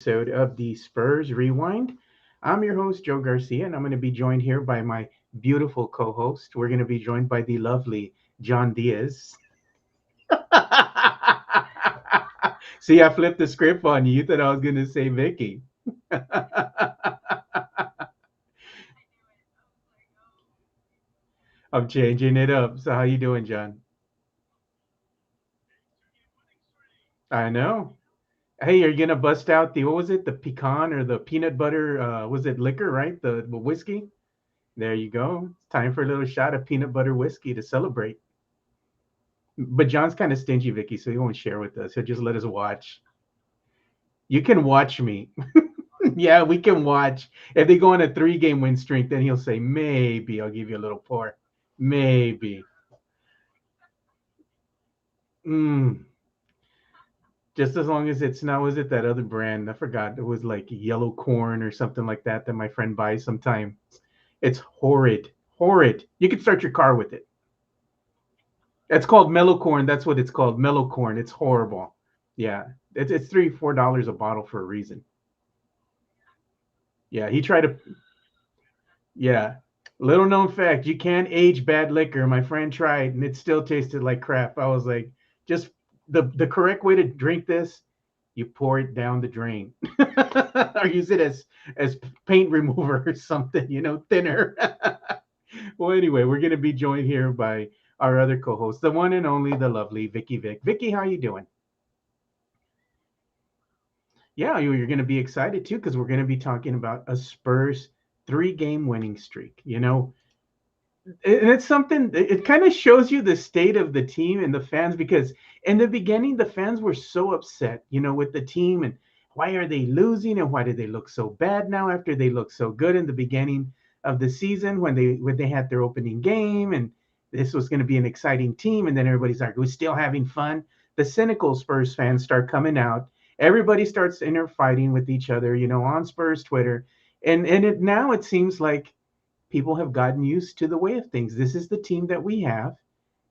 episode of the Spurs Rewind. I'm your host, Joe Garcia, and I'm going to be joined here by my beautiful co host. We're going to be joined by the lovely John Diaz. See, I flipped the script on you. You thought I was going to say Vicky. I'm changing it up. So, how you doing, John? I know. Hey, are you gonna bust out the what was it? The pecan or the peanut butter? Was it liquor, right? The whiskey. There you go. It's time for a little shot of peanut butter whiskey to celebrate. But John's kind of stingy, Vicky, so he won't share with us. He'll just let us watch. You can watch me. Yeah, we can watch. If they go on a three-game win streak, then he'll say, maybe I'll give you a little pour. Maybe. Mm. Just as long as it's not, was it that other brand? I forgot. It was like yellow corn or something like that that my friend buys sometime. It's horrid. Horrid. You can start your car with it. It's called mellow corn. That's what it's called. Mellow corn. It's horrible. Yeah. It's $3, $4 a bottle for a reason. Yeah. He tried to, yeah. Little known fact, you can't age bad liquor. My friend tried and it still tasted like crap. I was like, just the correct way to drink this, you pour it down the drain. Or use it as paint remover or something, thinner. Well, anyway, we're gonna be joined here by our other co-host, the one and only, the lovely Vicky Vic. Vicky, how you doing? Yeah, you're going to be excited too because we're going to be talking about a Spurs three-game winning streak. And it's something. It kind of shows you the state of the team and the fans because in the beginning the fans were so upset, with the team and why are they losing and why did they look so bad now after they looked so good in the beginning of the season when they had their opening game and this was going to be an exciting team and then everybody's like we're still having fun. The cynical Spurs fans start coming out. Everybody starts inner fighting with each other, on Spurs Twitter, and now it seems like people have gotten used to the way of things. This is the team that we have,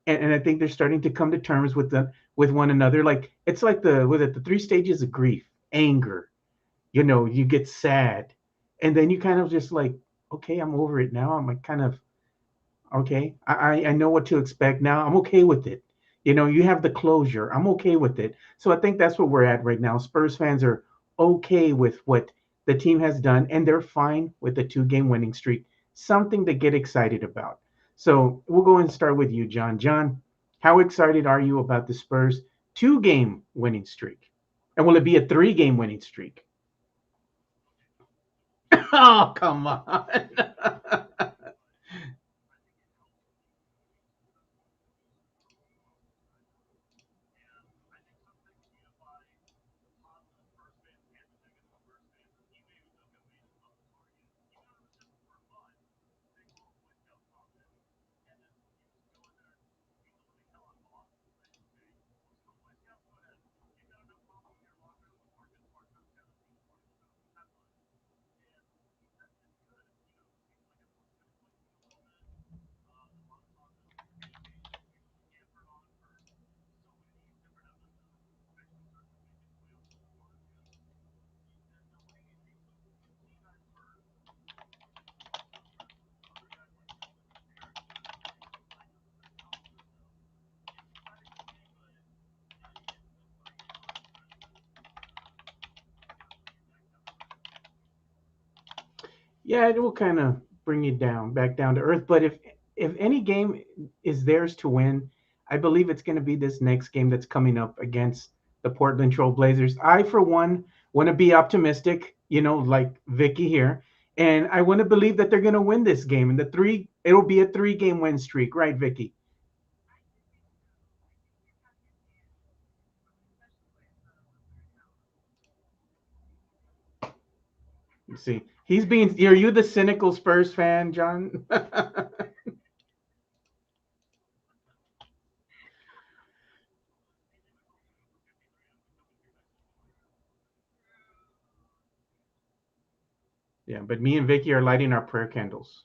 and I think they're starting to come to terms with one another. Like it's like the three stages of grief, anger. You get sad, and then you kind of just like, okay, I'm over it now. I'm like kind of okay. I know what to expect now. I'm okay with it. You have the closure. I'm okay with it. So I think that's what we're at right now. Spurs fans are okay with what the team has done, and they're fine with the two-game winning streak. Something to get excited about. So we'll go and start with you, John. John, how excited are you about the Spurs two-game winning streak? And will it be a three-game winning streak? Oh, come on. Yeah, it will kind of bring you down, back down to earth. But if any game is theirs to win, I believe it's going to be this next game that's coming up against the Portland Trail Blazers. I, for one, want to be optimistic, like Vicky here, and I want to believe that they're going to win this game. And it'll be a three-game win streak, right, Vicky? You see, are you the cynical Spurs fan, John? Yeah, but me and Vicky are lighting our prayer candles.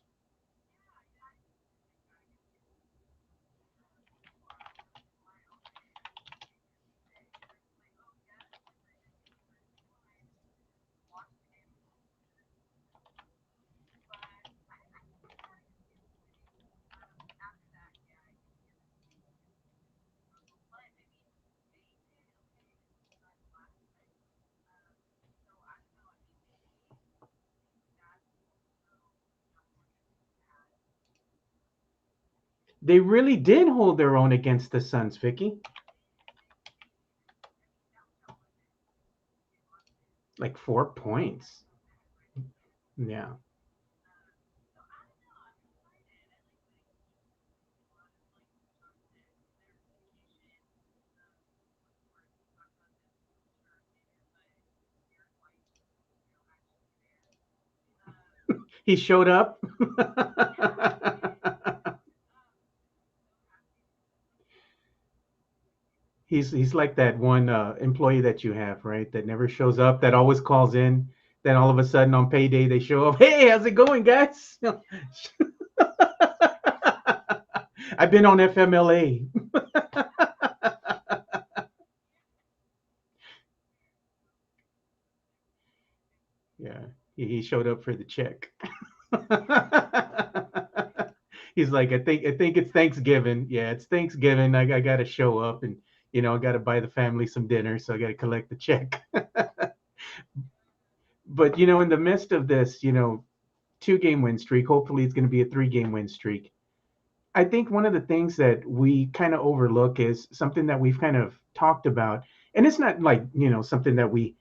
They really did hold their own against the Suns, Vicky. Like 4 points. Yeah. He showed up. He's like that one employee that you have, right? That never shows up, that always calls in. Then all of a sudden on payday they show up. Hey, how's it going, guys? I've been on FMLA. Yeah, he showed up for the check. He's like, I think it's Thanksgiving. Yeah, it's Thanksgiving. I got to show up and I got to buy the family some dinner, so I got to collect the check. But in the midst of this, 2 game win streak, hopefully it's going to be a 3 game win streak. I think one of the things that we kind of overlook is something that we've kind of talked about, and it's not like something that we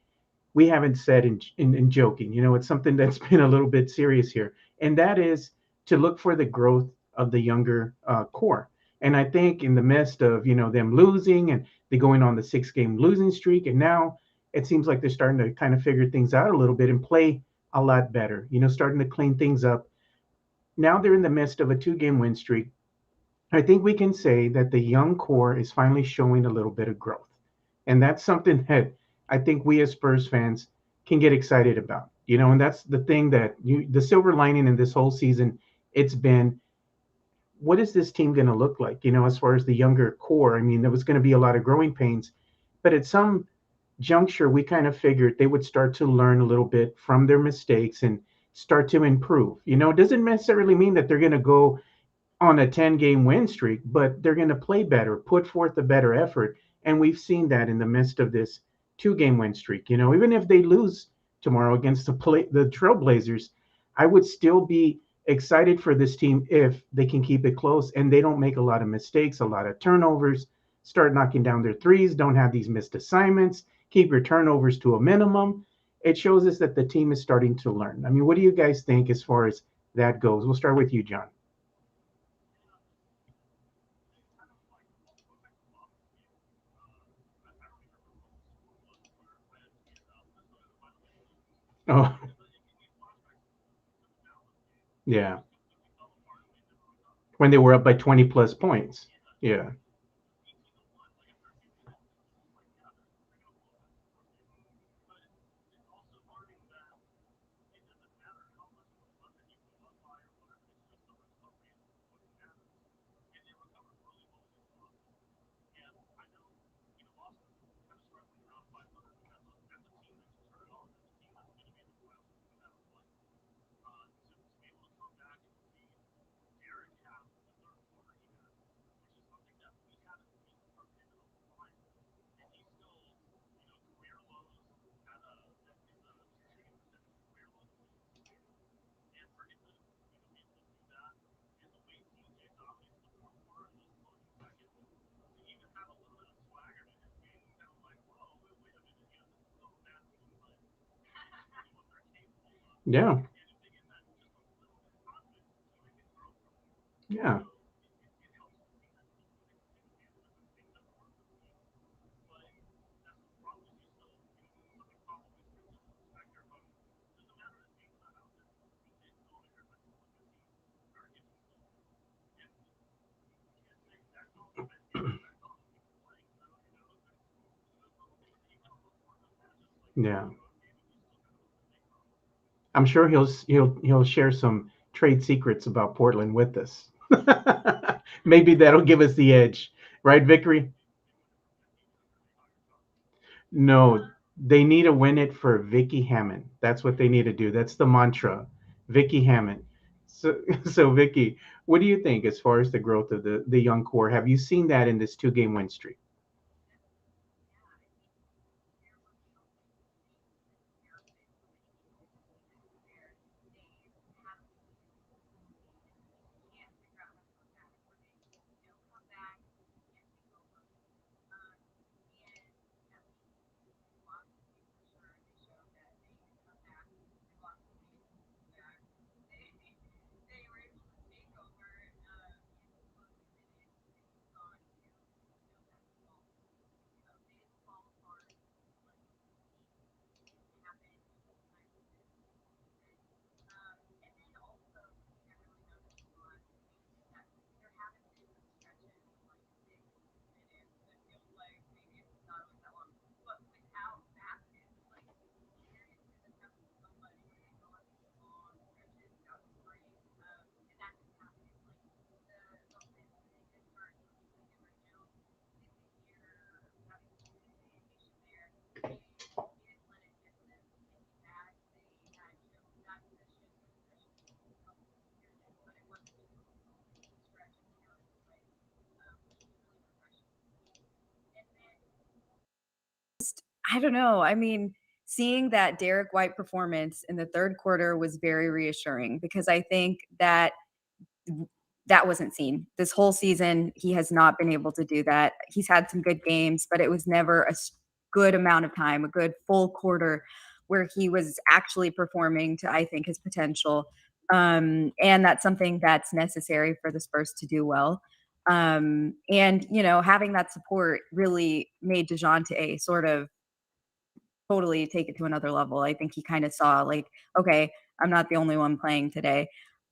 haven't said in joking. It's something that's been a little bit serious here, and that is to look for the growth of the younger core. And I think in the midst of them losing and they going on the 6 game losing streak, and now it seems like they're starting to kind of figure things out a little bit and play a lot better. Starting to clean things up. Now they're in the midst of a 2 game win streak. I think we can say that the young core is finally showing a little bit of growth. And that's something that I think we as Spurs fans can get excited about. And that's the thing that the silver lining in this whole season, it's been what is this team going to look like, as far as the younger core? I mean, there was going to be a lot of growing pains, but at some juncture, we kind of figured they would start to learn a little bit from their mistakes and start to improve. It doesn't necessarily mean that they're going to go on a 10 game win streak, but they're going to play better, put forth a better effort. And we've seen that in the midst of this 2 game win streak. Even if they lose tomorrow against the Trailblazers, I would still be excited for this team if they can keep it close and they don't make a lot of mistakes, a lot of turnovers, start knocking down their threes, don't have these missed assignments, keep your turnovers to a minimum. It shows us that the team is starting to learn. I mean, what do you guys think as far as that goes? We'll start with you, John. Oh, yeah. When they were up by 20 plus points. Yeah. Yeah. Yeah. Yeah. I'm sure he'll share some trade secrets about Portland with us. Maybe that'll give us the edge, right, Vickery? No, they need to win it for Vicky Hammond. That's what they need to do. That's the mantra, Vicky Hammond. So, so Vicky, what do you think as far as the growth of the young core? Have you seen that in this 2 game win streak? I don't know. I mean, seeing that Derrick White performance in the third quarter was very reassuring because I think that that wasn't seen this whole season. He has not been able to do that. He's had some good games, but it was never a good amount of time, a good full quarter where he was actually performing to, I think, his potential. And that's something that's necessary for the Spurs to do well. And, having that support really made Dejante sort of totally take it to another level. I think he kind of saw like, okay, I'm not the only one playing today.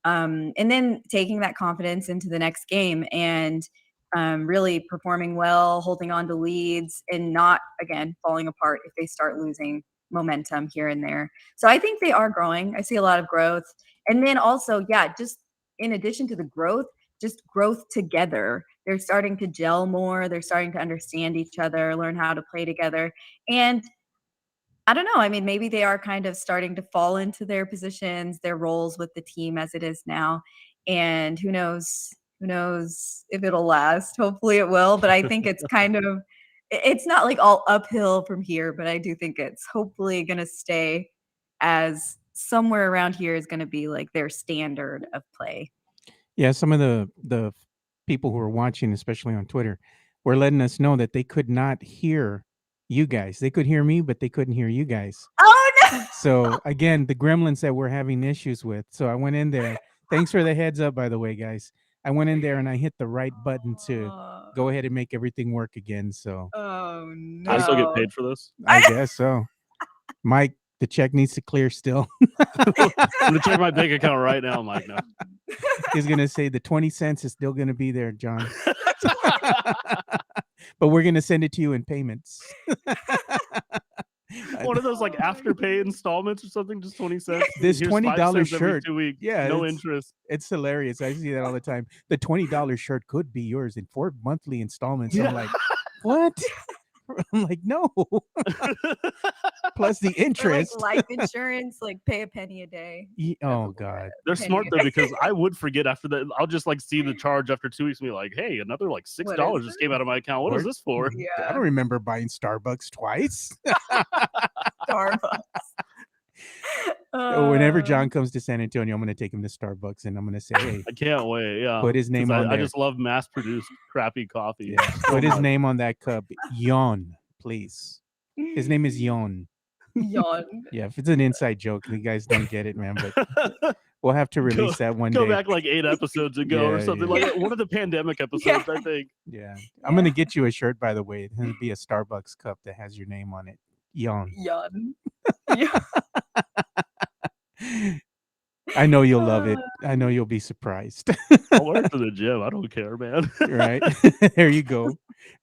And then taking that confidence into the next game and really performing well, holding on to leads, and not again falling apart if they start losing momentum here and there. So I think they are growing. I see a lot of growth. And then also, yeah, just in addition to the growth, just growth together. They're starting to gel more. They're starting to understand each other, learn how to play together. And I don't know. I mean, maybe they are kind of starting to fall into their positions, their roles with the team as it is now. And who knows? Who knows if it'll last? Hopefully it will. But I think it's kind of, it's not like all uphill from here, but I do think it's hopefully going to stay as somewhere around here is going to be like their standard of play. Yeah, some of the people who are watching, especially on Twitter, were letting us know that they could not hear you guys. They could hear me, but they couldn't hear you guys. Oh, no. So again, the gremlins that we're having issues with. So I went in there. Thanks for the heads up, by the way, guys. I went in there and I hit the right button to go ahead and make everything work again. So Oh, I no. still get paid for this. I guess so. Mike, the check needs to clear still. I'm gonna check my bank account right now, Mike. No. He's gonna say the 20 cents is still gonna be there, John. But we're gonna send it to you in payments. One of those like afterpay installments or something, just 20 cents. This Here's $20 5 cents shirt, every 2 weeks. yeah, no it's- interest. It's hilarious. I see that all the time. The $20 shirt could be yours in 4 monthly installments. Yeah. I'm like, what? I'm like, no. Plus the Or like interest. life insurance, like pay a penny a day. Oh God. They're Penny smart a though, day. because I would forget after that. I'll just like see the charge after 2 weeks and be like, hey, another like $6 What is just came out of my account. What is this for? I Yeah, don't remember buying Starbucks twice. Starbucks. Whenever John comes to San Antonio, I'm going to take him to Starbucks and I'm going to say, hey, I can't wait. Yeah. put his name 'Cause on I there. just love mass produced crappy coffee. Yeah. so Put his much. name on that cup. Yon, please. His name is Yon. Yawn. Yeah, if it's an inside joke, you guys don't get it, man. But we'll have to release that one Go day. back like 8 episodes ago or Yeah, something yeah. like one of the pandemic episodes, I think. Yeah. I'm going to get you a shirt, by the way. It's going to be a Starbucks cup that has your name on it. Yon. Yawn. Yeah. I know you'll love it. I know you'll be surprised. I'll wear it to the gym. I don't care, man. Right. There you go.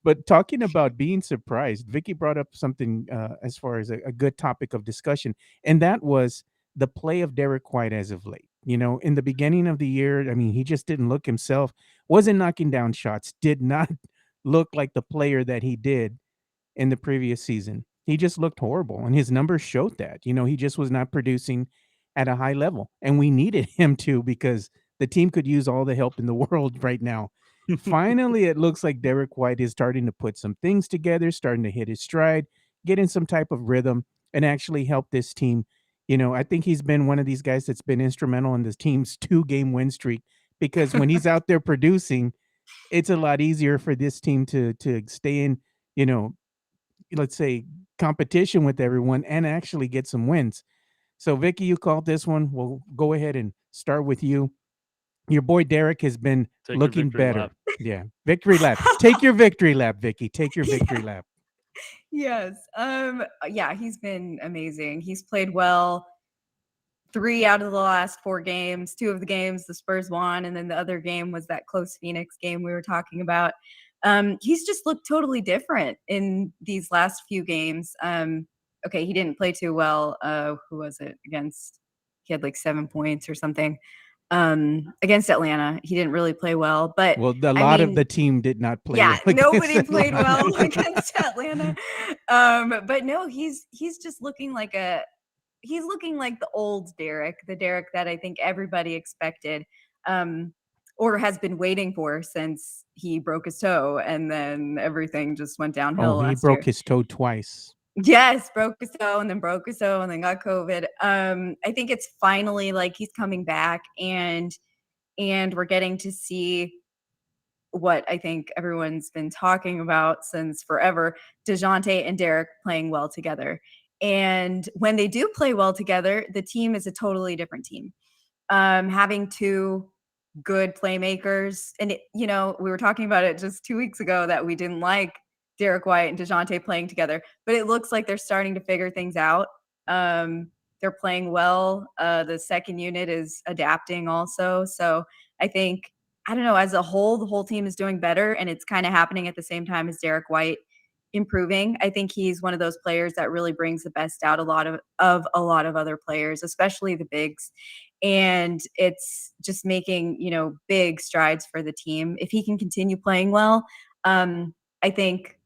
But talking about being surprised, Vicky brought up something as far as a good topic of discussion, and that was the play of Derrick White as of late. You know, in the beginning of the year, I mean, he just didn't look himself, wasn't knocking down shots, did not look like the player that he did in the previous season. He just looked horrible, and his numbers showed that. You know, he just was not producing at a high level, and we needed him to because the team could use all the help in the world right now. Finally, it looks like Derrick White is starting to put some things together, starting to hit his stride, get in some type of rhythm, and actually help this team. You know, I think he's been one of these guys that's been instrumental in this team's 2-game win streak because when he's out there producing, it's a lot easier for this team to stay in, you know, let's say competition with everyone and actually get some wins. So Vicky, you called this one. We'll go ahead and start with you. Your boy Derrick has been Take your looking victory better. lap. Yeah, victory lap. Take your victory lap, Vicky. Take your victory lap. Yes. Yeah, he's been amazing. He's played well. 3 out of the last 4 games. 2 of the games the Spurs won, and then the other game was that close Phoenix game we were talking about. He's just looked totally different in these last few games. Okay, he didn't play too well. Who was it against? He had like 7 points or something. Against Atlanta, he didn't really play well. But Well, a lot of the team did not play. yeah, well nobody against played Atlanta. well against Atlanta. But no, he's just looking like he's looking like the old Derrick, the Derrick that I think everybody expected, or has been waiting for since he broke his toe, and then everything just went downhill Oh, he last broke year. his toe twice. Yes, broke his toe and then broke his toe and then got COVID. I think it's finally like he's coming back and we're getting to see what I think everyone's been talking about since forever, Dejante and Derrick playing well together. And when they do play well together, the team is a totally different team. Having two good playmakers, and we were talking about it just 2 weeks ago that we didn't like Derrick White and Dejante playing together, but it looks like they're starting to figure things out. They're playing well. The second unit is adapting also. So I think, I don't know, as a whole, the whole team is doing better, and it's kind of happening at the same time as Derrick White improving. I think he's one of those players that really brings the best out of a lot of other players, especially the bigs. And it's just making, big strides for the team. If he can continue playing well, I think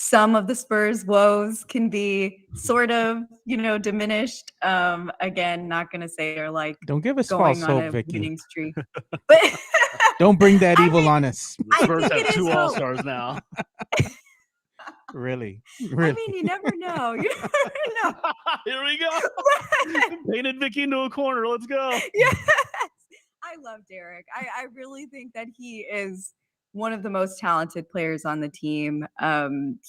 some of the Spurs woes can be sort of, diminished. Again, not going to say they're like Don't give us going false on hope, a Vicky. winning streak, but Don't bring that I evil mean, on us. The I Spurs think have it is 2 hope. All-Stars now. Really? I mean, you never know. You never know. Here we go. Right. Painted Vicky into a corner. Let's go. Yes. I love Derrick. I really think that he is one of the most talented players on the team.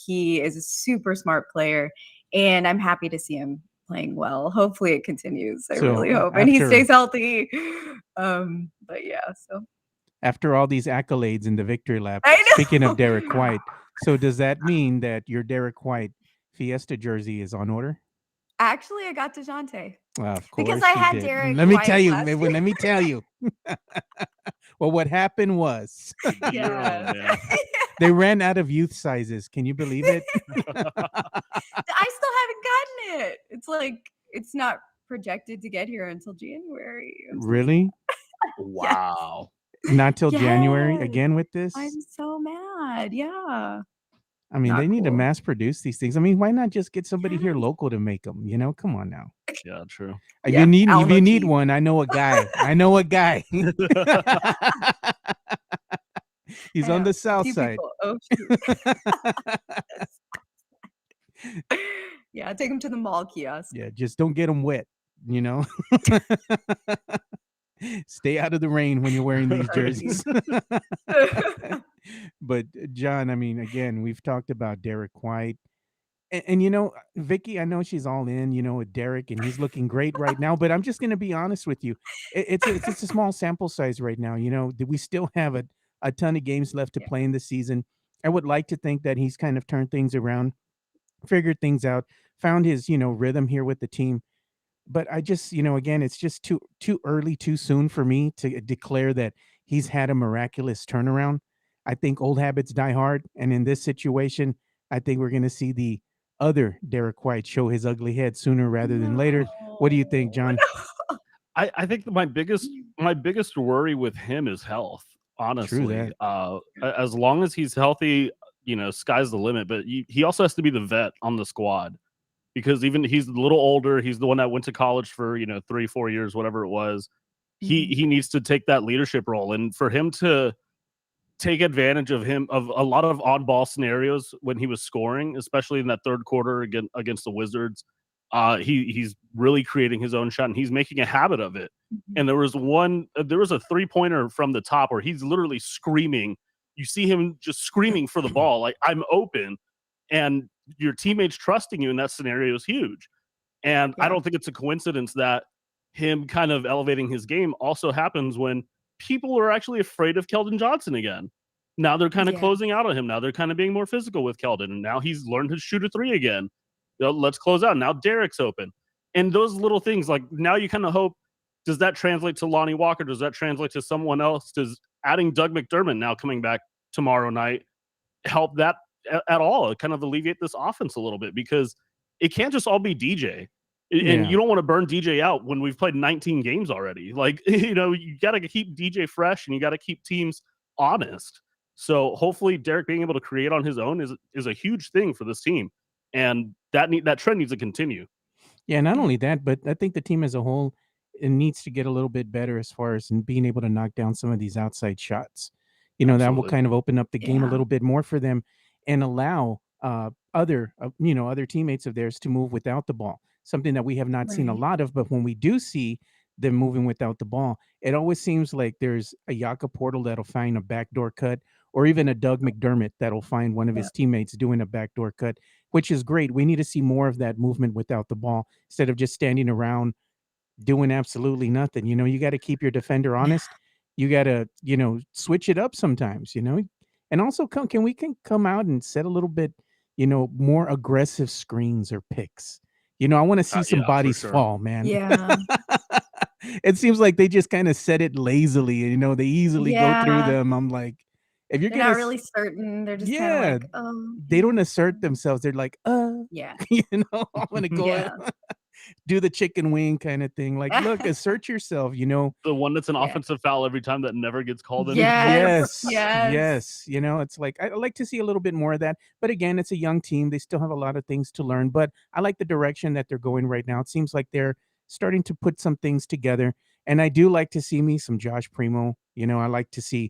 He is a super smart player, and I'm happy to see him playing well. Hopefully it continues. I So, really hope. And he after- stays healthy. But yeah, so After all these accolades in the victory lap, I know. speaking of Derrick White, so does that mean that your Derrick White Fiesta jersey is on order? Actually, I got Dejante. Of course, Because I you had did. Derrick Let me White tell you. last year. Let me tell you. Well, what happened was Yeah. Yeah. they ran out of youth sizes. Can you believe it? I still haven't gotten it. It's like it's not projected to get here until January. I'm so Really? Wow. Not till January Yes. again with this? I'm so mad. Yeah. I mean, not they need to cool. mass produce these things. I mean, why not just get somebody here Yes. local to make them? Come on now. Yeah, true. If Yeah, you need Alamo cheese. one, I know a guy. I know a guy. He's I on know, the south two side. people. Oh, shoot. Yeah, take him to the mall kiosk. Yeah, just don't get them wet, Stay out of the rain when you're wearing these jerseys. But John, I mean, again, we've talked about Derrick White. And Vicky, I know she's all in, with Derrick, and he's looking great right now. But I'm just going to be honest with you. It's a small sample size right now. We still have a ton of games left to play in the season. I would like to think that he's kind of turned things around, figured things out, found his, rhythm here with the team. But I just, again, it's just too early, too soon for me to declare that he's had a miraculous turnaround. I think old habits die hard. And in this situation, I think we're going to see the other Derrick White show his ugly head sooner rather than later. What do you think, John? I think my biggest worry with him is health. Honestly, as long as he's healthy, sky's the limit. But he also has to be the vet on the squad, because even he's a little older. He's the one that went to college for 3-4 years, whatever it was. He needs to take that leadership role, and for him to take advantage of a lot of on-ball scenarios when he was scoring, especially in that third quarter against the Wizards. He's really creating his own shot, and he's making a habit of it. And there was a 3-pointer from the top where he's literally screaming. You see him just screaming for the ball, like, I'm open, and your teammates trusting you in that scenario is huge. And I don't think it's a coincidence that him kind of elevating his game also happens when people are actually afraid of Keldon Johnson again. Now they're kind of closing out on him. Now they're kind of being more physical with Keldon. And now he's learned to shoot a 3 again. Let's close out. Now Derrick's open. And those little things, like, now you kind of hope, does that translate to Lonnie Walker? Does that translate to someone else? Does adding Doug McDermott now coming back tomorrow night help that at all? Kind of alleviate this offense a little bit, because it can't just all be DJ. And you don't want to burn DJ out when we've played 19 games already. Like, you got to keep DJ fresh, and you got to keep teams honest. So hopefully Derrick being able to create on his own is a huge thing for this team. And that trend needs to continue. Yeah, not only that, but I think the team as a whole, it needs to get a little bit better as far as being able to knock down some of these outside shots. That will kind of open up the game a little bit more for them and allow other teammates of theirs to move without the ball. Something that we have not seen a Right. lot of, but when we do see them moving without the ball, it always seems like there's a Jakob Portal that'll find a backdoor cut, or even a Doug McDermott that'll find one of Yeah. his teammates doing a backdoor cut, which is great. We need to see more of that movement without the ball instead of just standing around doing absolutely nothing. You got to keep your defender honest. You got to, switch it up sometimes, and also can come out and set a little bit, more aggressive screens or picks. I want to see some Yeah, for bodies sure. fall, man. Yeah. It seems like they just kind of set it lazily, they easily go through Yeah. them. I'm like, if you're They're gonna not really certain. They're just kind of yeah, like, oh, they don't yeah. assert themselves. They're like, Yeah. I'm gonna go Yeah. do the chicken wing kind of thing. Like, look, assert yourself, The one that's an Yeah. offensive foul every time that never gets called anymore. Yes. Yes. It's like I like to see a little bit more of that. But again, it's a young team. They still have a lot of things to learn. But I like the direction that they're going right now. It seems like they're starting to put some things together. And I do like to see me some Josh Primo. I like to see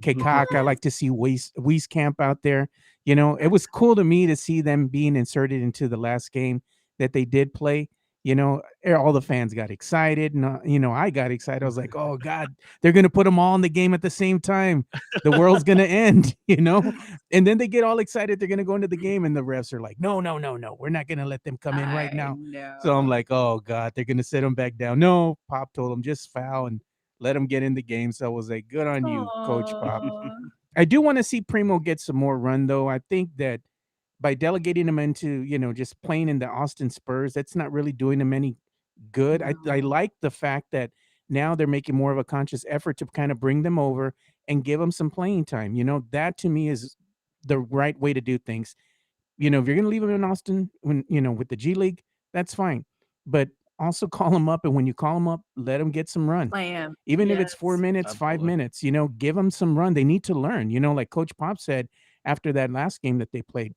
Kekak. I like to see Wieskamp out there. It was cool to me to see them being inserted into the last game that they did play. All the fans got excited, and I got excited. I was like, "Oh God, they're gonna put them all in the game at the same time. The world's gonna end," And then they get all excited. They're gonna go into the game, and the refs are like, "No, no, no, no, we're not gonna let them come in right I now." So I'm know. like, "Oh God, they're gonna set them back down." No, Pop told them just foul and let them get in the game. So I was like, "Good on you, Coach Pop." Aw. I do want to see Primo get some more run, though. I think that by delegating him into, just playing in the Austin Spurs, that's not really doing him any good. I No. like the fact that now they're making more of a conscious effort to kind of bring them over and give them some playing time. That to me is the right way to do things. If you're going to leave him in Austin when, with the G League, that's fine. But also call him up. And when you call him up, let him get some run. Play him. Even if it's Yes. 4 minutes, 5 Absolutely. minutes, give them some run. They need to learn, like Coach Pop said after that last game that they played.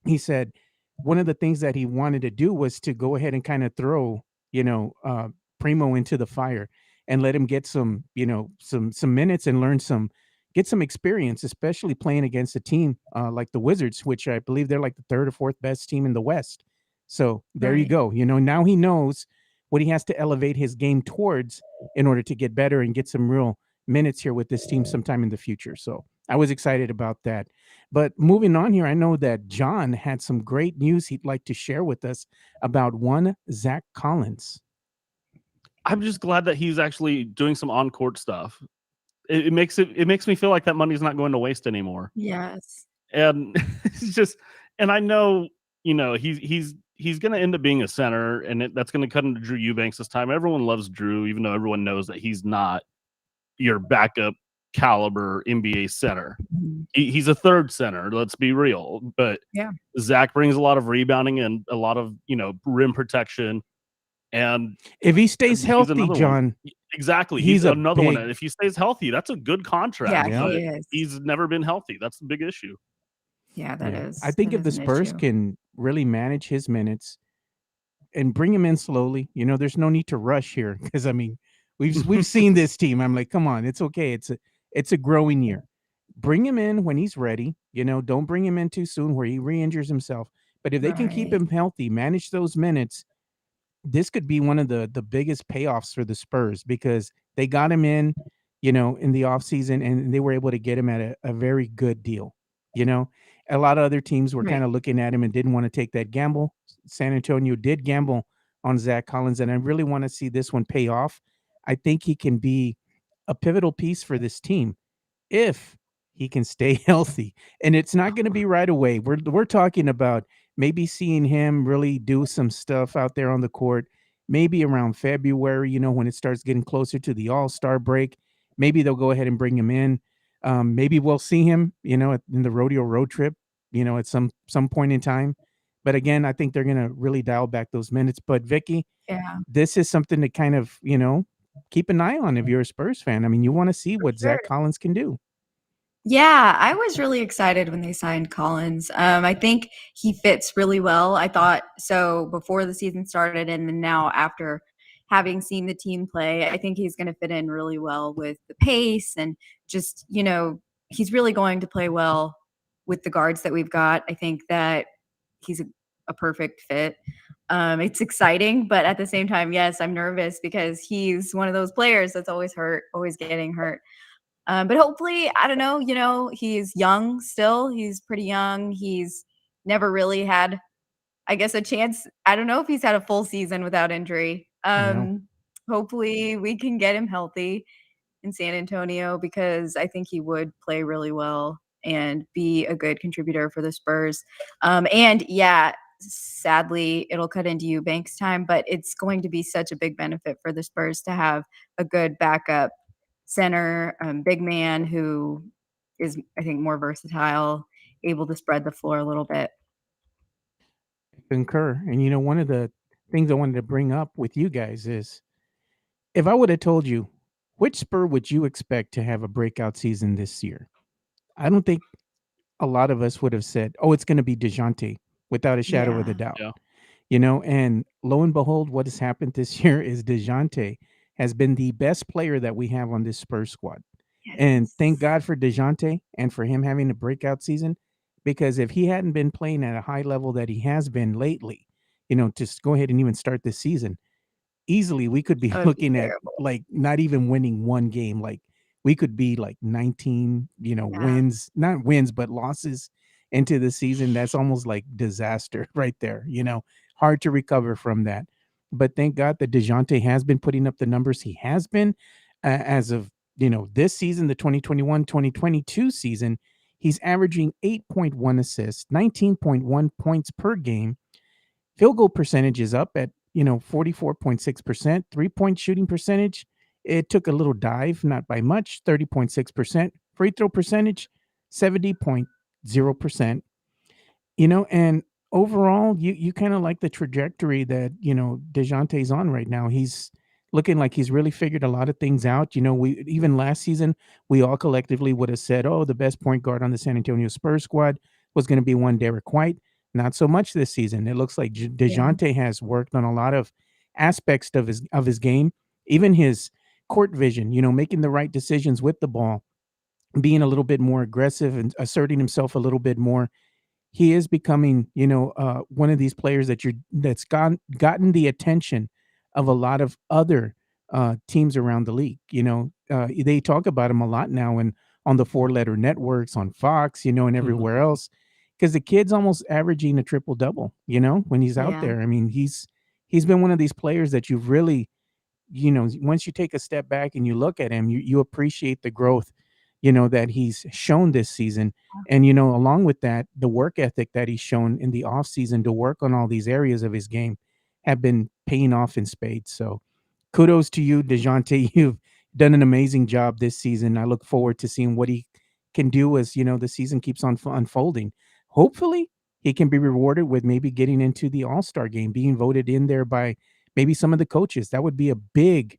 He said one of the things that he wanted to do was to go ahead and kind of throw, Primo into the fire and let him get some, some minutes and get some experience, especially playing against a team like the Wizards, which I believe they're like the third or fourth best team in the West. So there you Right. go. Now he knows what he has to elevate his game towards in order to get better and get some real minutes here with this team sometime in the future. So I was excited about that. But moving on here, I know that John had some great news he'd like to share with us about one Zach Collins. I'm just glad that he's actually doing some on-court stuff. It makes me feel like that money's not going to waste anymore. Yes. And it's just, and I know, he's going to end up being a center, and that's going to cut into Drew Eubanks this time. Everyone loves Drew, even though everyone knows that he's not your backup caliber NBA center. Mhm. He's a third center, let's be real. But Yeah. Zach brings a lot of rebounding and a lot of, rim protection. And if he stays he's healthy, another John, one. Exactly. he's He's a another one. big- And if he stays healthy, that's a good contract. Yeah, But he is. he's never been healthy. That's the big issue. Yeah, that is. I think that if the is an Spurs issue. can really manage his minutes and bring him in slowly, there's no need to rush here because I mean, we've seen this team. I'm like, come on, it's okay. It's a growing year. Bring him in when he's ready. Don't bring him in too soon where he re-injures himself. But if they can keep Right. him healthy, manage those minutes, this could be one of the biggest payoffs for the Spurs because they got him in, in the offseason and they were able to get him at a very good deal. A lot of other teams were Right. kind of looking at him and didn't want to take that gamble. San Antonio did gamble on Zach Collins, and I really want to see this one pay off. I think he can be a pivotal piece for this team if he can stay healthy. And it's not going to be right away. We're talking about maybe seeing him really do some stuff out there on the court, maybe around February, when it starts getting closer to the All-Star break. Maybe they'll go ahead and bring him in. Maybe we'll see him, in the rodeo road trip, at some point in time. But again, I think they're going to really dial back those minutes. But Vicky, Yeah. this is something to kind of, keep an eye on if you're a Spurs fan. I mean, you want to see what sure. Zach Collins can do. Yeah, I was really excited when they signed Collins. I think he fits really well. I thought so before the season started, and then now after having seen the team play, I think he's going to fit in really well with the pace and just, he's really going to play well with the guards that we've got. I think that he's a perfect fit. It's exciting, but at the same time, yes, I'm nervous because he's one of those players that's always hurt, always getting hurt. But hopefully, I don't know, he's young still. He's pretty young. He's never really had, I guess, a chance. I don't know if he's had a full season without injury. Hopefully we can get him healthy in San Antonio because I think he would play really well and be a good contributor for the Spurs. And yeah, sadly, it'll cut into Eubanks' time, but it's going to be such a big benefit for the Spurs to have a good backup center, big man who is, I think, more versatile, able to spread the floor a little bit. Concur. And one of the things I wanted to bring up with you guys is, if I would have told you, which Spur would you expect to have a breakout season this year? I don't think a lot of us would have said, "Oh, it's going to be Dejante," without a shadow of a doubt. Yeah. And lo and behold, what has happened this year is Dejante has been the best player that we have on this Spurs squad. And thank God for Dejante and for him having a breakout season, because if he hadn't been playing at a high level that he has been lately, just go ahead and even start this season, easily we could be That would be looking at terrible. like not even winning one game. Like we could be like 19, Yeah. wins, not wins, but losses into the season. That's almost like disaster right there. Hard to recover from that. But thank God that Dejante has been putting up the numbers he has been as of, this season, the 2021-2022 season. He's averaging 8.1 assists, 19.1 points per game. Field goal percentage is up at 44.6%. 3-point shooting percentage, it took a little dive, not by much, 30.6%. Free throw percentage, 70.0%. And overall, you kind of like the trajectory that Dejante's on right now. He's looking like he's really figured a lot of things out. We even last season we all collectively would have said, "Oh, the best point guard on the San Antonio Spurs squad was going to be one Derrick White." Not so much this season. It looks like Dejante has worked on a lot of aspects of his game, even his court vision. Making the right decisions with the ball, being a little bit more aggressive and asserting himself a little bit more. He is becoming, one of these players that's gotten the attention of a lot of other teams around the league. They talk about him a lot now and on the four-letter networks, on Fox, and everywhere else, because the kid's almost averaging a triple double. When he's out there. I mean, he's been one of these players that you've really, once you take a step back and you look at him, you appreciate the growth, that he's shown this season. And, along with that, the work ethic that he's shown in the offseason to work on all these areas of his game have been paying off in spades. So kudos to you, Dejante. You've done an amazing job this season. I look forward to seeing what he can do as, the season keeps on unfolding. Hopefully he can be rewarded with maybe getting into the All-Star game, being voted in there by maybe some of the coaches. That would be a big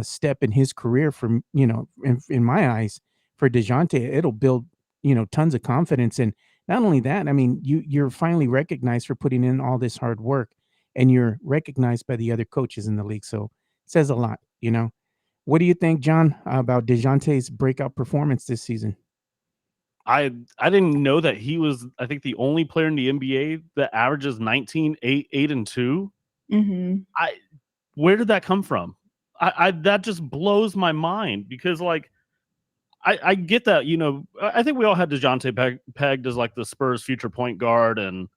step in his career for, in my eyes, for Dejante. It'll build, tons of confidence. And not only that, I mean, you're finally recognized for putting in all this hard work, and you're recognized by the other coaches in the league. So it says a lot. What do you think, John, about Dejante's breakout performance this season? I didn't know that he was, I think, the only player in the NBA that averages 19, 8, and 2. Where did that come from? That just blows my mind, because like I get that, I think we all had Dejante pegged as like the Spurs future point guard, and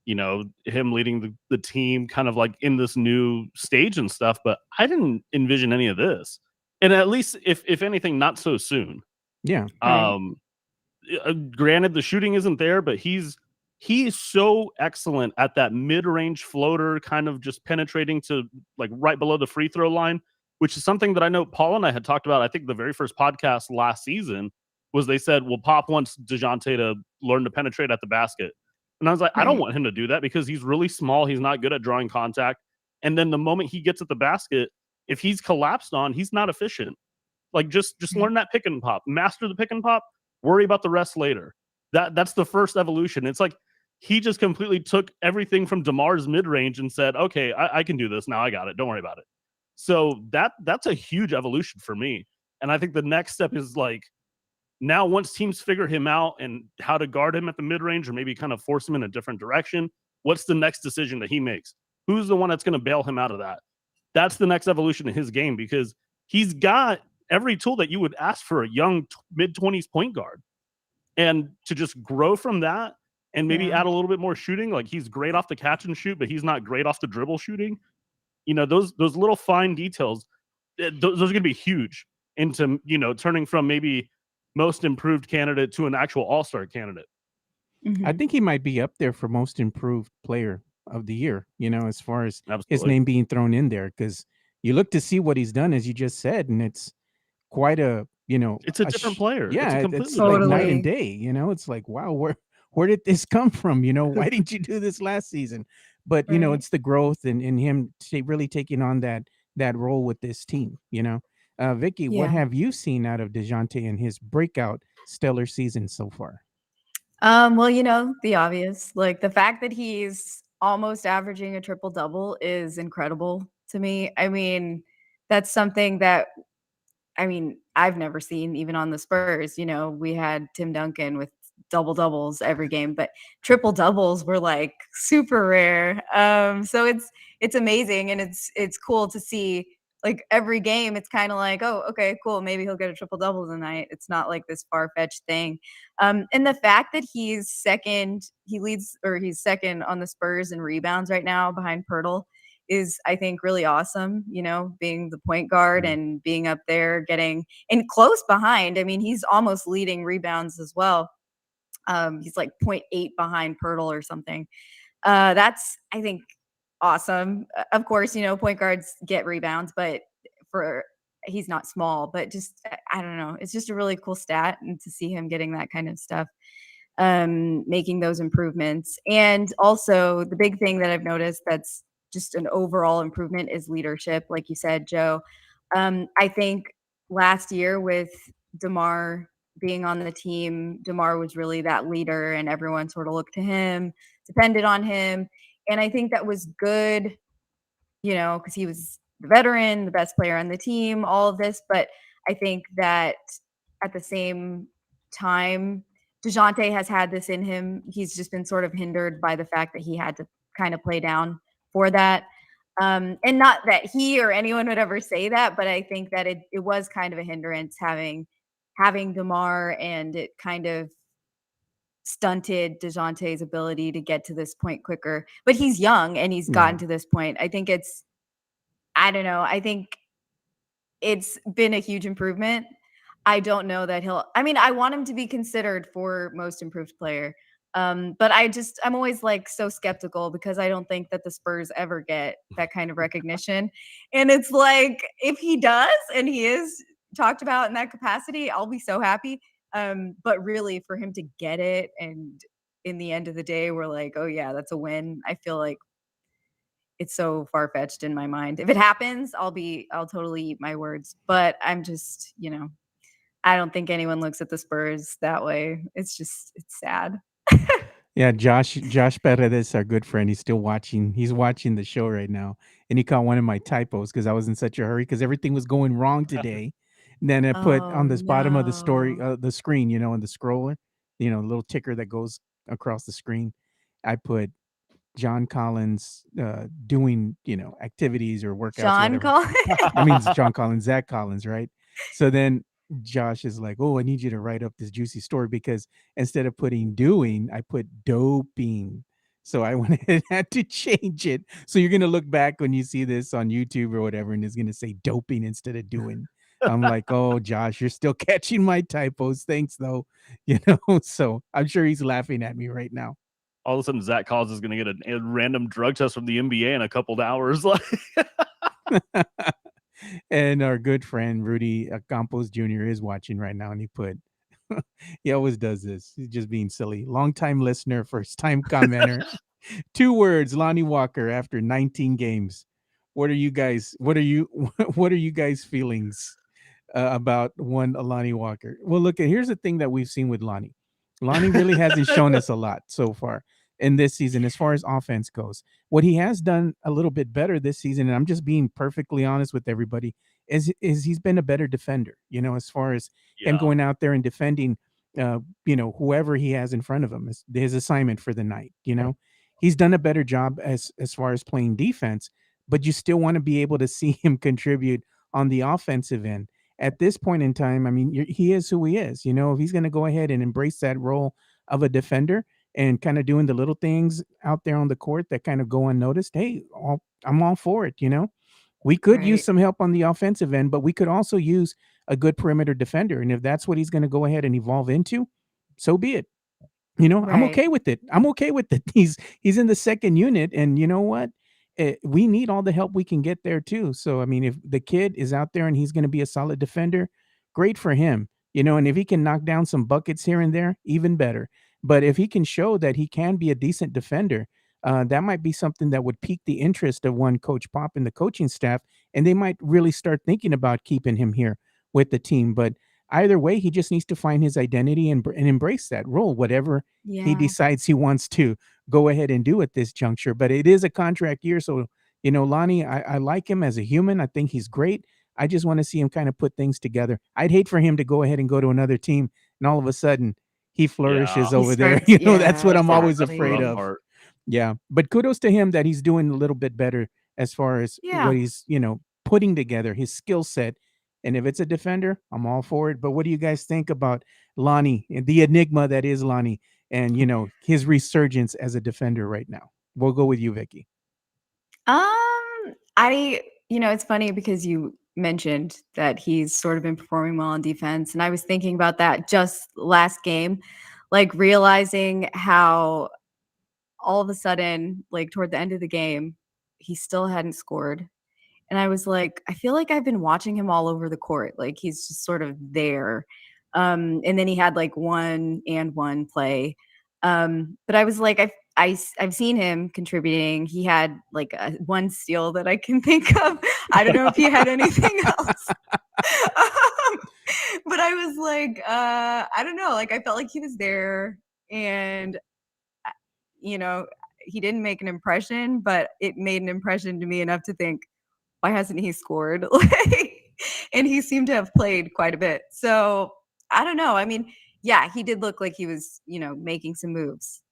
him leading the team kind of like in this new stage and stuff, but I didn't envision any of this. And at least if anything, not so soon. Yeah. Granted, the shooting isn't there, but he's so excellent at that mid-range floater, kind of just penetrating to like right below the free throw line, which is something that I know Paul and I had talked about. I think the very first podcast last season was, they said, well, Pop wants Dejante to learn to penetrate at the basket. And I was like, I don't want him to do that, because he's really small. He's not good at drawing contact. And then the moment he gets at the basket, if he's collapsed on, he's not efficient. Like just learn that pick and pop, master the pick and pop, worry about the rest later. That's the first evolution. It's like he just completely took everything from DeMar's mid-range and said, okay, I can do this now. I got it. Don't worry about it. So that's a huge evolution for me. And I think the next step is like Now, once teams figure him out and how to guard him at the mid-range or maybe kind of force him in a different direction, what's the next decision that he makes? Who's the one that's going to bail him out of that? That's the next evolution in his game, because he's got every tool that you would ask for a young mid-20s point guard. And to just grow from that and maybe add a little bit more shooting, like he's great off the catch and shoot, but he's not great off the dribble shooting. You know, those little fine details, those are going to be huge into, you know, turning from maybe most improved candidate to an actual all-star candidate. I think he might be up there for most improved player of the year, you know, as far as his name being thrown in there, because you look to see what he's done, as you just said, and it's quite a, you know, it's a different player. Yeah, it's like night and day, you know. It's like, wow, where did this come from? You know, why didn't you do this last season? But you know, it's the growth and him really taking on that role with this team, you know. Vicky, what have you seen out of Dejante and his breakout stellar season so far? Well, you know, the obvious, like the fact that he's almost averaging a triple double is incredible to me. I mean, that's something that I've never seen even on the Spurs. You know, we had Tim Duncan with double doubles every game, but triple doubles were like super rare. So it's amazing, and it's cool to see. Like every game, it's kind of like, oh, okay, cool. Maybe he'll get a triple double tonight. It's not like this far fetched thing. And the fact that he's second on the Spurs in rebounds right now behind Pirtle is, I think, really awesome, you know, being the point guard and being up there getting and close behind. I mean, he's almost leading rebounds as well. He's like 0.8 behind Pirtle or something. That's, I think, awesome. Of course, you know, point guards get rebounds, but he's not small, but just, I don't know. It's just a really cool stat, and to see him getting that kind of stuff, making those improvements. And also the big thing that I've noticed that's just an overall improvement is leadership. Like you said, Joe, I think last year with DeMar being on the team, DeMar was really that leader, and everyone sort of looked to him, depended on him. And I think that was good, you know, because he was the veteran, the best player on the team, all of this. But I think that at the same time, Dejante has had this in him. He's just been sort of hindered by the fact that he had to kind of play down for that. And not that he or anyone would ever say that, but I think that it was kind of a hindrance having DeMar, and it kind of stunted Dejante's ability to get to this point quicker. But he's young and he's gotten to this point. I think I don't know. I think it's been a huge improvement. I don't know that I want him to be considered for most improved player. But I'm always like so skeptical, because I don't think that the Spurs ever get that kind of recognition. And it's like, if he does and he is talked about in that capacity, I'll be so happy. But really, for him to get it, and in the end of the day, we're like, oh yeah, that's a win. I feel like it's so far-fetched in my mind. If it happens, I'll totally eat my words. But I'm just, you know, I don't think anyone looks at the Spurs that way. It's sad. Yeah, Josh Paredes, our good friend, he's still watching. He's watching the show right now, and he caught one of my typos because I was in such a hurry because everything was going wrong today. And then I put on this bottom of the the screen, you know, on the scroller, you know, the little ticker that goes across the screen. I put John Collins doing, you know, activities or workouts. John Collins. I mean, it's John Collins, Zach Collins, right? So then Josh is like, oh, I need you to write up this juicy story, because instead of putting doing, I put doping. So I went ahead and had to change it. So you're going to look back when you see this on YouTube or whatever, and it's going to say doping instead of doing. I'm like, oh, Josh, you're still catching my typos. Thanks, though. You know, so I'm sure he's laughing at me right now. All of a sudden, Zach Collins is going to get a random drug test from the NBA in a couple of hours. And our good friend Rudy Campos Jr. is watching right now, and he put, he always does this. He's just being silly. Long-time listener, first-time commenter. 2 words, Lonnie Walker after 19 games. What are you guys' feelings about one Lonnie Walker? Well, look, here's the thing that we've seen with Lonnie. Lonnie really hasn't shown us a lot so far. in this season as far as offense goes. What he has done a little bit better this season, and I'm just being perfectly honest with everybody, is he's been a better defender. As far as him Yeah. going out there and defending, whoever he has in front of him is his assignment for the night. He's done a better job as far as playing defense, but you still want to be able to see him contribute on the offensive end. At this point in time, I mean, he is who he is. If he's going to go ahead and embrace that role of a defender and kind of doing the little things out there on the court that kind of go unnoticed, hey, I'm all for it. We could use Right. some help on the offensive end, but we could also use a good perimeter defender. And if that's what he's going to go ahead and evolve into, so be it. I'm Right. okay with it. I'm okay with it. He's in the second unit, and you know what? We need all the help we can get there too. So I mean, if the kid is out there and he's going to be a solid defender, great for him. And if he can knock down some buckets here and there, even better. But if he can show that he can be a decent defender, that might be something that would pique the interest of one Coach Pop and the coaching staff, and they might really start thinking about keeping him here with the team. But either way, he just needs to find his identity and embrace that role, whatever he Yeah. decides he wants to go ahead and do at this juncture. But it is a contract year. So, Lonnie, I like him as a human. I think he's great. I just want to see him kind of put things together. I'd hate for him to go ahead and go to another team and all of a sudden he flourishes Yeah. He over there. starts, That's yeah, what I'm always exactly. afraid Rough of. part. Yeah. But kudos to him that he's doing a little bit better as far as Yeah. what he's, putting together, his skill set. And if it's a defender, I'm all for it. But what do you guys think about Lonnie, the enigma that is Lonnie, and his resurgence as a defender right now? We'll go with you, Vicky. It's funny because you mentioned that he's sort of been performing well on defense, and I was thinking about that just last game, like realizing how all of a sudden, like toward the end of the game, he still hadn't scored. And I was like, I feel like I've been watching him all over the court. Like he's just sort of there. And then he had like 1-and-1 play. But I was like, I've seen him contributing. He had like one steal that I can think of. I don't know if he had anything else. But I was like, I don't know. Like I felt like he was there, and he didn't make an impression, but it made an impression to me enough to think, why hasn't he scored? And he seemed to have played quite a bit. So I don't know. I mean, yeah, he did look like he was, making some moves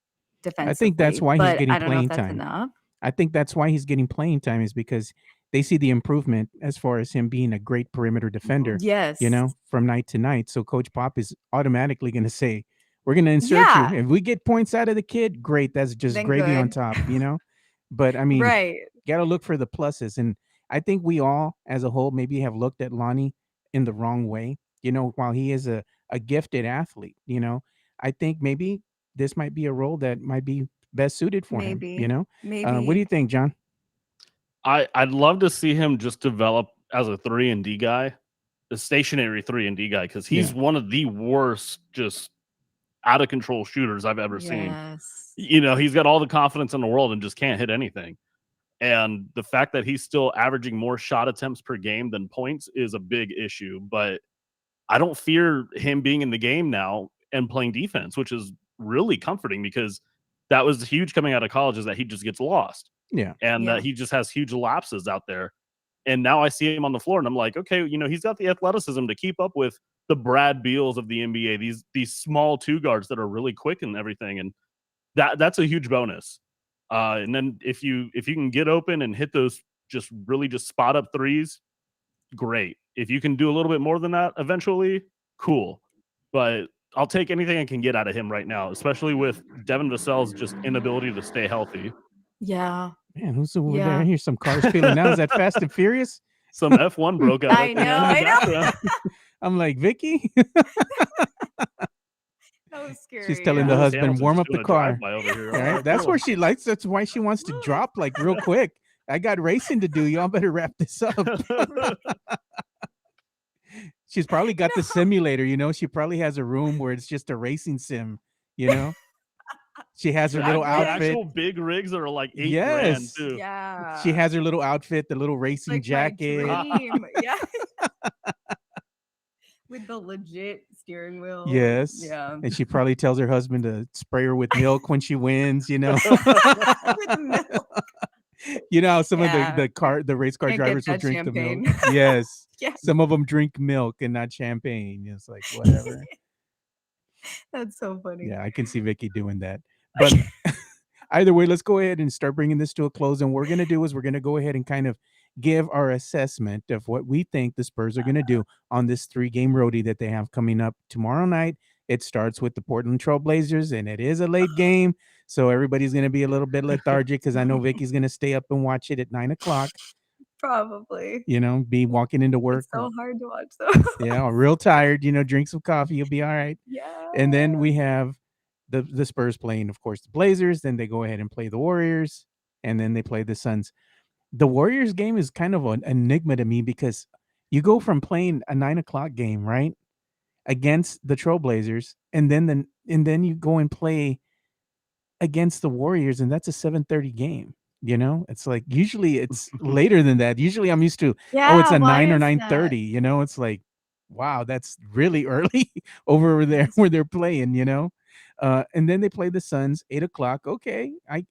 defensively. I think that's why he's getting I don't know playing if that's time. enough. I think that's why he's getting playing time, is because they see the improvement as far as him being a great perimeter defender, Yes. from night to night. So Coach Pop is automatically going to say, we're going to insert Yeah. you. If we get points out of the kid, great. That's just Then gravy on good. top, But I mean, Right. got to look for the pluses. And I think we all, as a whole, maybe have looked at Lonnie in the wrong way. While he is a gifted athlete, I think maybe this might be a role that might be best suited for him. Maybe. What do you think, John? I'd love to see him just develop as a 3-and-D guy, a stationary 3-and-D guy, because he's one of the worst, just out of control shooters I've ever seen. Yes. He's got all the confidence in the world and just can't hit anything. And the fact that he's still averaging more shot attempts per game than points is a big issue. But I don't fear him being in the game now and playing defense, which is really comforting, because that was huge coming out of college, is that he just gets lost. Yeah. And that he just has huge lapses out there. And now I see him on the floor and I'm like, okay, he's got the athleticism to keep up with the Brad Beals of the NBA, these small two guards that are really quick and everything. And that's a huge bonus. And then if you can get open and hit those just spot up threes, great. If you can do a little bit more than that eventually, cool. But I'll take anything I can get out of him right now, especially with Devin Vassell's just inability to stay healthy. Yeah. Man, who's over there? Here's some cars peeling out. Is that Fast and Furious? Some F1 broke out. I know. I'm like, Vicky? That was scary. She's telling the husband, warm up the car. Right? That's where she likes. That's why she wants to drop like real quick. I got racing to do. Y'all better wrap this up. She's probably got the simulator, she probably has a room where it's just a racing sim, She has her little outfit. Actual big rigs that are like $8,000 too. Yeah. She has her little outfit, the little racing like jacket. My dream. Yeah. With the legit steering wheel. Yes. Yeah. And she probably tells her husband to spray her with milk when she wins, With milk. You know how some of Yeah. the race car Can't get drivers will that drink the milk. champagne. Yes. Yeah. Some of them drink milk and not champagne. It's like whatever. That's so funny. Yeah, I can see Vicky doing that. But either way, let's go ahead and start bringing this to a close. And what we're going to do is we're going to go ahead and kind of give our assessment of what we think the Spurs are going to do on this 3-game roadie that they have coming up tomorrow night. It starts with the Portland Trail Blazers, and it is a late game. So everybody's going to be a little bit lethargic because I know Vicky's going to stay up and watch it at 9 o'clock. Probably. You know, be walking into work. It's so hard to watch though. Yeah, real tired. You know, drink some coffee. You'll be all right. Yeah. And then we have the Spurs playing, of course, the Blazers. Then they go ahead and play the Warriors, and then they play the Suns. The Warriors game is kind of an enigma to me because you go from playing a 9 o'clock game, right, against the Trailblazers, and then you go and play against the Warriors, and that's a 7:30 game. You know, it's like usually it's later than that. Usually I'm used to, oh, it's a 9 or 9:30. You know, it's like, wow, that's really early over there where they're playing. You know, and then they play the Suns 8 o'clock. Okay, I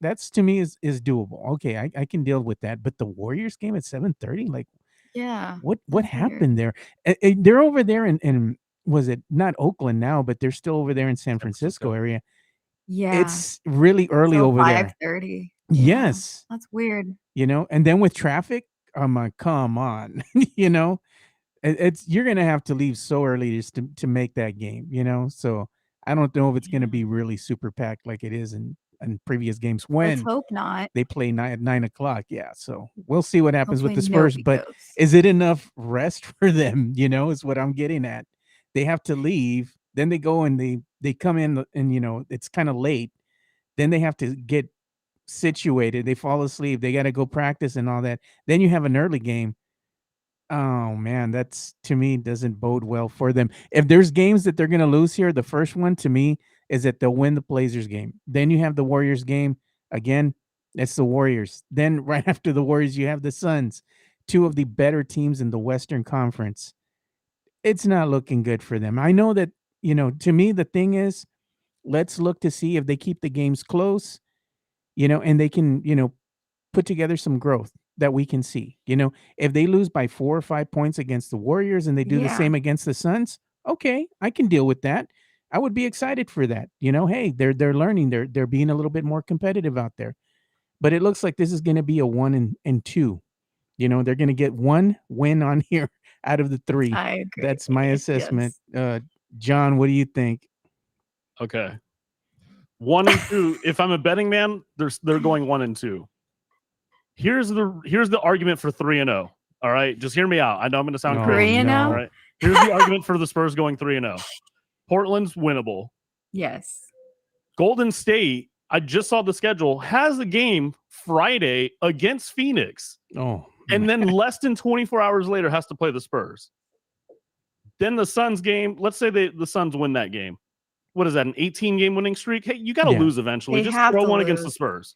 that's to me is doable. Okay, I can deal with that. But the Warriors game at 7:30, like, Yeah. what happened there? They're over there in was it not Oakland now, but they're still over there in San Francisco area. Yeah. It's really early over there. 5:30. Yes. That's weird. You know, and then with traffic, I'm like, come on. You know, it's you're gonna have to leave so early just to make that game, you know. So I don't know if it's gonna be really super packed like it is in previous games Let's when hope not. they play at 9 o'clock. Yeah. So we'll see what happens with the Hopefully Spurs. nobody But goes. is it enough rest for them? You know, is what I'm getting at. They have to leave, then they go and they come in and you know, it's kind of late. Then they have to get situated. They fall asleep. They got to go practice and all that. Then you have an early game. Oh man, that's to me doesn't bode well for them. If there's games that they're going to lose here, the first one to me is that they'll win the Blazers game. Then you have the Warriors game. Again, it's the Warriors. Then right after the Warriors, you have the Suns, two of the better teams in the Western Conference. It's not looking good for them. I know that, you know, to me the thing is, let's look to see if they keep the games close, you know, and they can, you know, put together some growth that we can see. You know, if they lose by 4 or 5 points against the Warriors and they do the Yeah. same against the Suns, okay, I can deal with that. I would be excited for that. You know, hey, they're learning, they're being a little bit more competitive out there. But it looks like this is going to be a 1-2. You know, they're going to get one win on here out of the 3. I agree. That's my assessment. John, what do you think? Okay. 1 and 2. If I'm a betting man, they're going 1 and 2. Here's the argument for 3-0. All right, just hear me out. I know I'm going to sound crazy. 3-0? All right. Here's the argument for the Spurs going 3-0. Portland's winnable. Yes. Golden State, I just saw the schedule, has a game Friday against Phoenix. Oh, and then less than 24 hours later has to play the Spurs. Then the Suns game, let's say the Suns win that game. What is that, an 18-game winning streak? Hey, you got to lose eventually. They Just have throw to one against lose. the Spurs.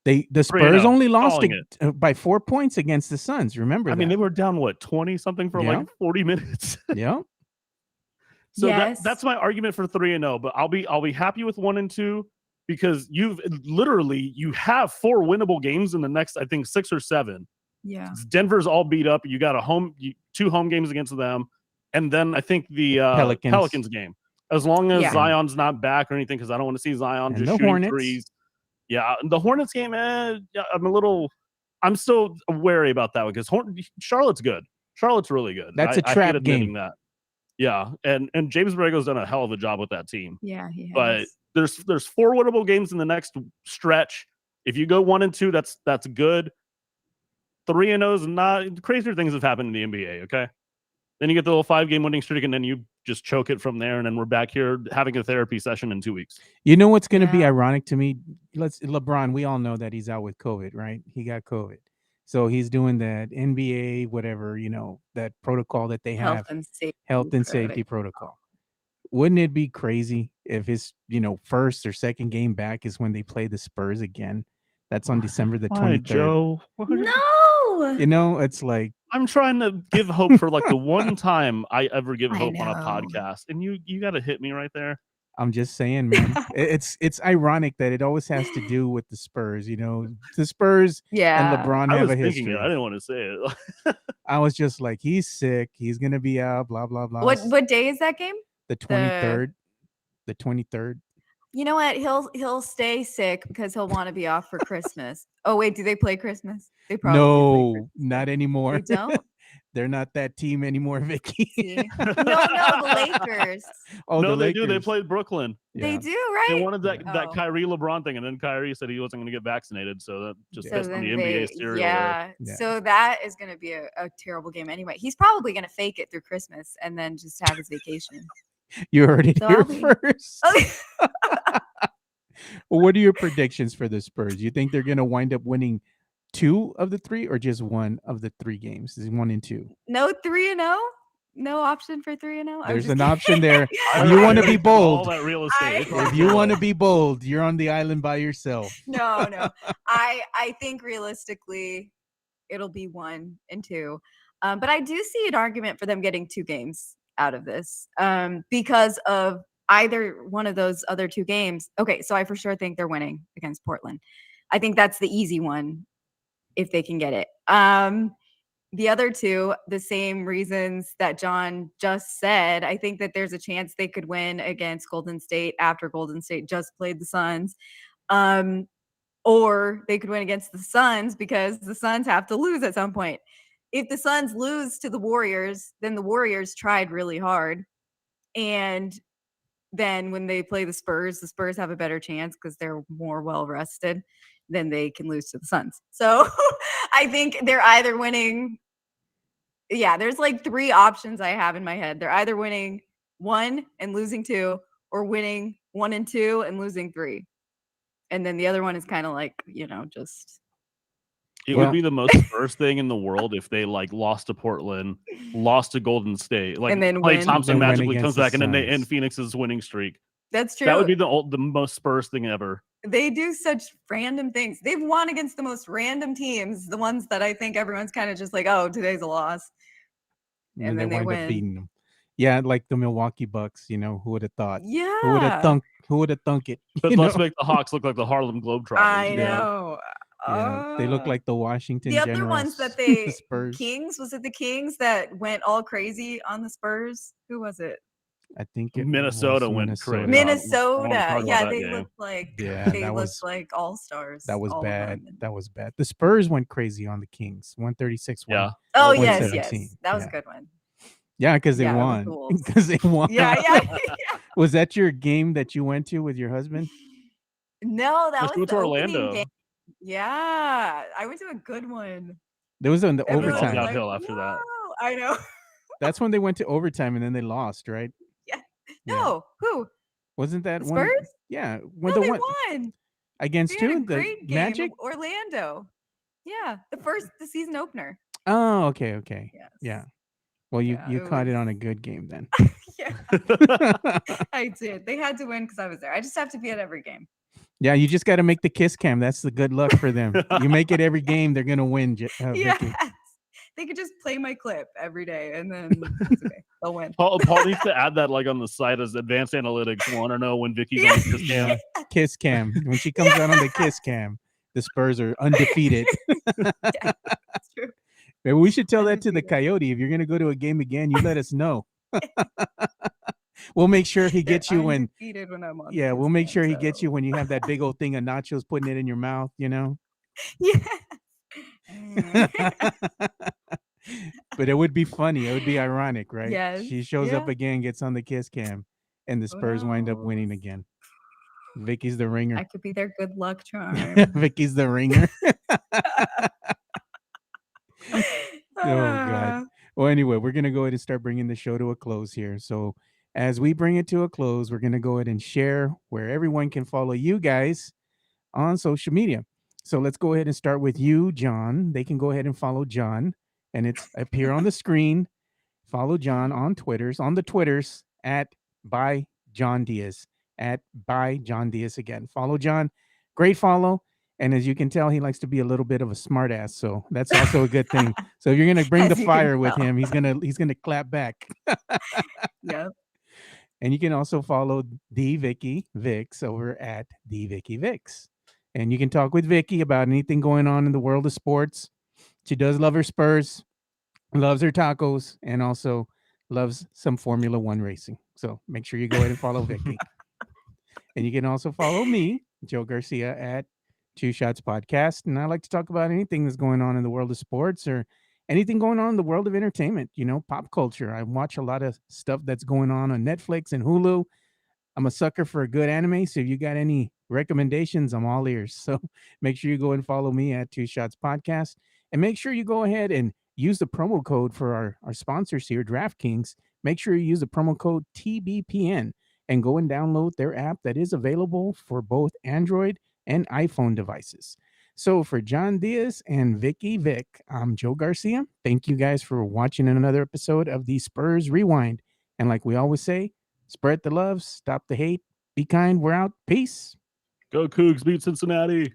The Spurs 3-0, only lost calling by 4 points against the Suns. Remember that? I mean, they were down, what, 20-something for like 40 minutes? Yeah. So Yes. that's my argument for 3-0. But I'll be happy with 1 and 2 because you have 4 winnable games in the next, I think, 6 or 7. Yeah. Denver's all beat up. You got 2 home games against them, and then I think the Pelicans game. As long as Zion's not back or anything, because I don't want to see Zion And just the shooting Hornets. threes. Yeah, the Hornets game, I'm still wary about that one because Charlotte's good. Charlotte's really good. That's a I trap hate admitting game. that. Yeah, and James Borrego's done a hell of a job with that team. Yeah, he has. But there's 4 winnable games in the next stretch. If you go 1 and 2, that's good. 3-0 is not. Crazier things have happened in the NBA. Okay, then you get the little 5-game winning streak, and then you just choke it from there, and then we're back here having a therapy session in 2 weeks. You know what's going to be ironic to me? LeBron. We all know that he's out with COVID, right? He got COVID, so he's doing that NBA whatever, you know, that protocol that they have, health and safety protocol. Wouldn't it be crazy if his, you know, first or second game back is when they play the Spurs again? That's on December the Why, 23rd. Joe? No. You know, it's like I'm trying to give hope for like the one time I ever give I hope on a know. podcast, and you got to hit me right there. I'm just saying, man. It's ironic that it always has to do with the Spurs. You know, the Spurs and Yeah. LeBron I have was a thinking history. it. I didn't want to say it. I was just like, he's sick. He's gonna be out. Blah blah blah. What day is that game? The 23rd. The 23rd. You know what? He'll stay sick because he'll want to be off for Christmas. Oh wait, do they play Christmas? They probably play No, Christmas. not anymore. They don't. They're not that team anymore, Vicky. See? No, the Lakers. Oh, no, the they Lakers. do. They played Brooklyn. They Yeah. do, right? They wanted that Oh. Kyrie LeBron thing, and then Kyrie said he wasn't going to get vaccinated, so that just Yeah. pissed on the NBA cereal. Yeah. Yeah. So that is going to be a terrible game anyway. He's probably going to fake it through Christmas and then just have his vacation. You heard it So here I'll be- first. Oh, Well, what are your predictions for the Spurs? You think they're going to wind up winning 2 of the 3 or just 1 of the 3 games? Is 1 and 2? no 3-0? No option for 3-0? There's an option there. I You want to already be took all bold. that real estate. I- If you want to be bold, you're on the island by yourself. No. I think realistically it'll be 1 and 2. But I do see an argument for them getting 2 games out of this because of either one of those other 2 games. Okay, so I for sure think they're winning against Portland. I think that's the easy one if they can get it. The other 2, the same reasons that John just said. I think that there's a chance they could win against Golden State after Golden State just played the Suns. Or they could win against the Suns because the Suns have to lose at some point. If the Suns lose to the Warriors, then the Warriors tried really hard. And then when they play the Spurs have a better chance because they're more well rested. Then they can lose to the Suns. So I think they're either winning. Yeah, there's like 3 options I have in my head. They're either winning 1 and losing 2, or winning 1 and 2 and losing 3. And then the other one is kind of like, just. It Well- would be the most Spurs thing in the world if they like lost to Portland, lost to Golden State, like And then Klay win. Thompson Then win magically against comes the back and then they Suns. end Phoenix's winning streak. That's true. That would be the most Spurs thing ever. They do such random things. They've won against the most random teams, the ones that I think everyone's kind of just like, oh, today's a loss. And then they wind win. up beating them. Yeah, like the Milwaukee Bucks. You know, who would have thought? Yeah. Who would have thunk? Who would have thunk it? But You let's know? make the Hawks look like the Harlem Globetrotters. I you know? know. Yeah, they look like the Washington the other Generals. ones that they Spurs. Kings. Was it the Kings that went all crazy on the Spurs? Who was it? I think it Minnesota was went Minnesota. crazy. Minnesota. talk Yeah, about they that looked like Yeah, they that looked was like all stars. that was all of bad. them. That was bad. The Spurs went crazy on the Kings. 136. Yeah. Oh One yes, 17. yes, that was Yeah. a good one. Yeah, because they Yeah, it was won. the Wolves. Because they won. Yeah. Was that your game that you went to with your husband? No, that Let's was go the to opening Orlando. game. Yeah, I went to a good one. There was in the Everyone was overtime. downhill after that. "Whoa." I know. That's when they went to overtime and then they lost, right? Yeah. Yeah. No, who? Wasn't that The one? Spurs? Yeah, when No, they they went won. against They had a who? The great game. Magic. Orlando. Yeah, the season opener. Oh, okay. Yes. Yeah. Well, you Yeah, you it caught it was- on a good game then. Yeah, I did. They had to win because I was there. I just have to be at every game. Yeah, you just got to make the kiss cam. That's the good luck for them. You make it every game, they're gonna win. Vicky. Yes. They could just play my clip every day and then it's okay. They'll win. Paul needs to add that like on the site as advanced analytics. Want to know when Vicky's Yeah. on this game? Yeah. Kiss cam. When she comes out on the kiss cam, the Spurs are undefeated. That's true. Maybe we should tell that to the Undefeated. Coyote. If you're gonna go to a game again, you let us know. We'll make sure he gets you when. Undefeated when I'm on the Yeah, we'll kiss make cam, sure he so- gets you when you have that big old thing of nachos, putting it in your mouth. You know. Yeah. But it would be funny. It would be ironic, right? Yes, She shows up yeah. again, gets on the kiss cam, and the Who Spurs wind up winning knows? again. Vicky's the ringer. I could be their good luck charm. Vicky's the ringer. Oh, Ah. God. Well, anyway, we're going to go ahead and start bringing the show to a close here. So, as we bring it to a close, we're going to go ahead and share where everyone can follow you guys on social media. So, let's go ahead and start with you, John. They can go ahead and follow John, and it's up here on the screen. Follow John on the Twitters at by John Diaz, at by John Diaz again. Follow John. Great follow. And as you can tell, he likes to be a little bit of a smartass, so that's also a good thing. So if you're gonna bring the As you can fire with tell. him, he's gonna clap back. Yep. And you can also follow the Vicky Vix over at the Vicky Vix. And you can talk with Vicky about anything going on in the world of sports. She does love her Spurs, loves her tacos, and also loves some Formula One racing. So make sure you go ahead and follow Vicky. And you can also follow me, Joe Garcia, at Two Shots Podcast. And I like to talk about anything that's going on in the world of sports or anything going on in the world of entertainment, pop culture. I watch a lot of stuff that's going on Netflix and Hulu. I'm a sucker for a good anime. So if you got any recommendations, I'm all ears. So make sure you go and follow me at Two Shots Podcast. And make sure you go ahead and use the promo code for our sponsors here, DraftKings. Make sure you use the promo code TBPN and go and download their app that is available for both Android and iPhone devices. So for John Diaz and Vicky Vic, I'm Joe Garcia. Thank you guys for watching another episode of the Spurs Rewind. And like we always say, spread the love, stop the hate, be kind. We're out. Peace. Go Cougs, beat Cincinnati.